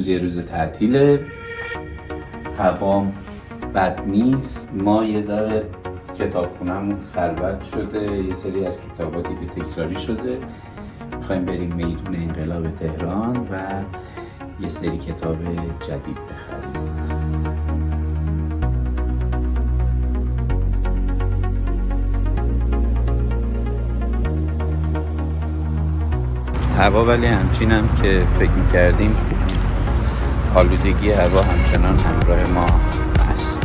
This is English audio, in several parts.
امروز یه روز تعطیله، هوام بد نیست. ما یه ذره کتابخونه‌مون خلوت شده، یه سری از کتابا دیگه تکراری شده. میخوایم بریم میدان انقلاب تهران و یه سری کتاب جدید بخریم. هوا ولی همچین هم که فکر میکردیم خوب نیست. آلودگی هوا همچنان همراه ما هست.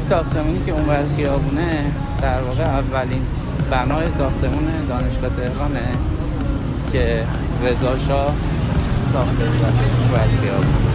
ساختمونی که اونور خیابونه در واقع اولین بنای ساختمون دانشگاه تهرانه که رضا شاه ساخته بود اونور خیابون.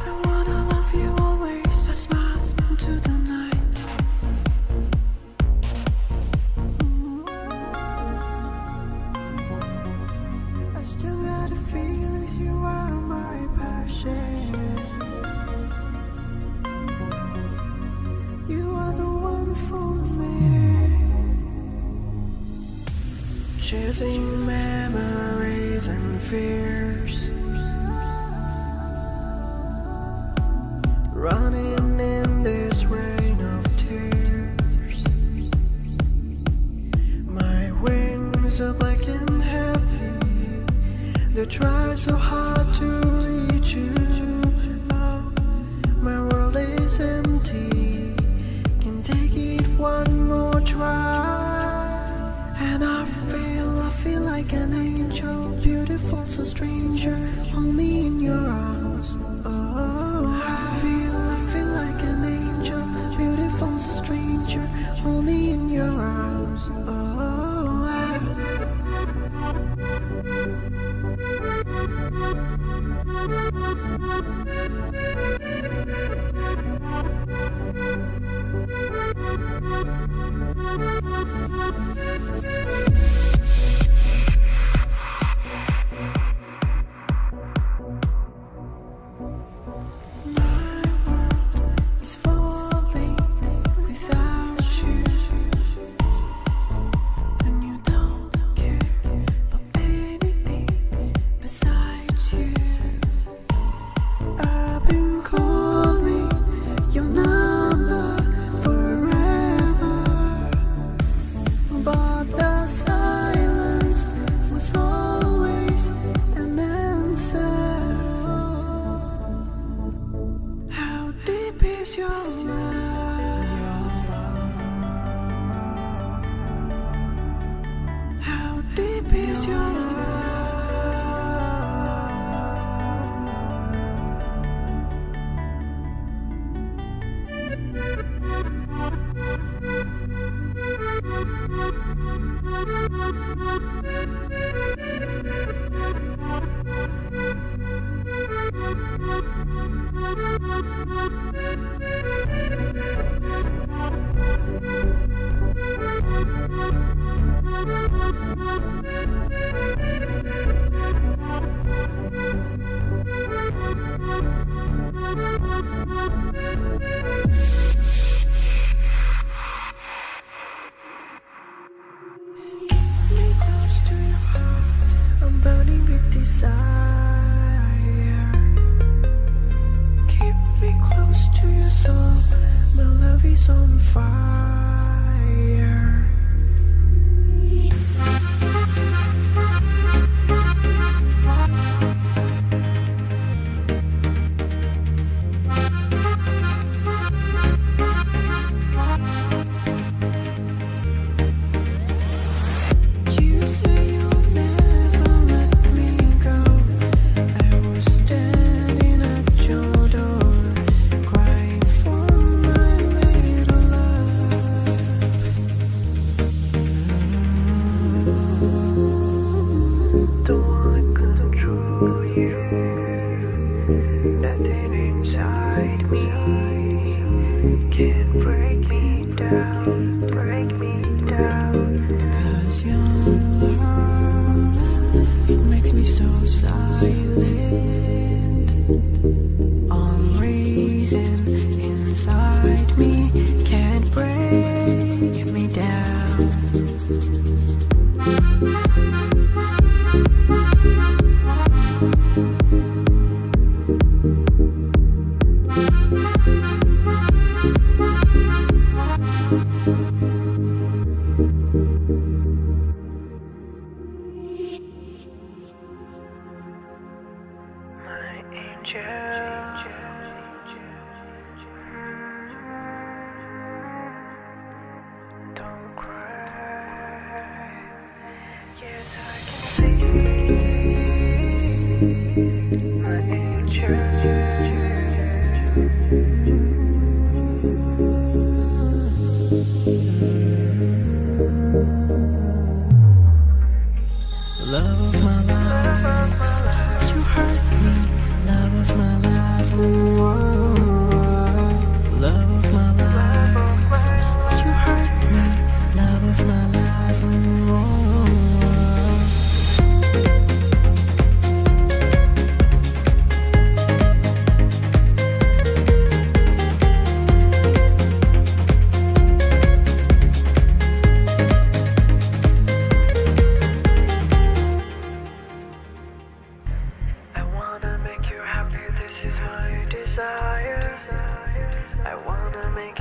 I wanna love you always. chasing memories and fears, running in this rain of tears. My wings are black and heavy, they try so hard to reach you. My world is empty, can take it one more try. And I feel like an angel, beautiful, so stranger, hold me in your arms. Oh, I feel like an angel, beautiful, so stranger, hold me in your arms. Oh,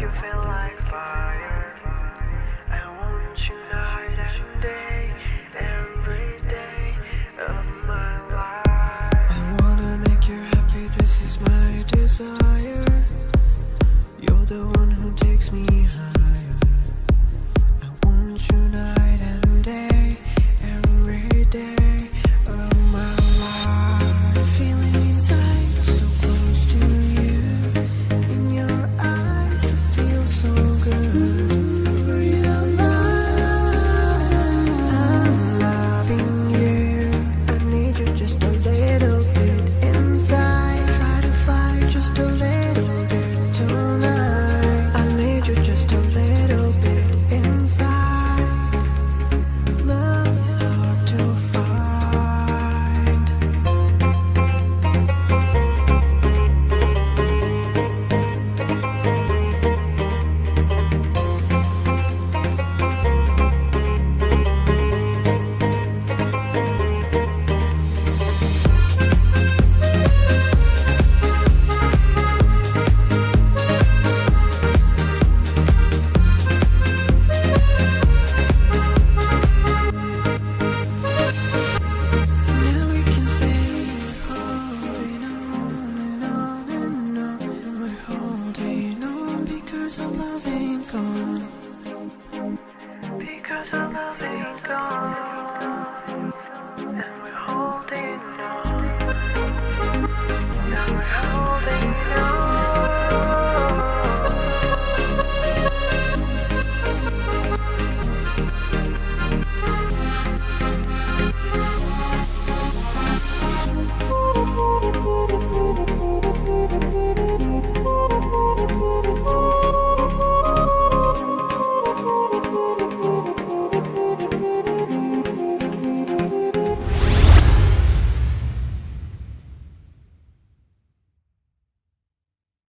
make you feel like fire. I want you night and day, every day of my life. I wanna make you happy, this is my desire. You're the one who takes me higher. I want you night and day, every day of my life. Feeling inside, so close to you. In your eyes, I feel so good. Realize I'm loving you. I need you just a little bit inside. Try to fly just a little bit tonight. I need you just a little bit inside. Love is hard to find. Now we can say we're holding on and on and on. We're holding on because our love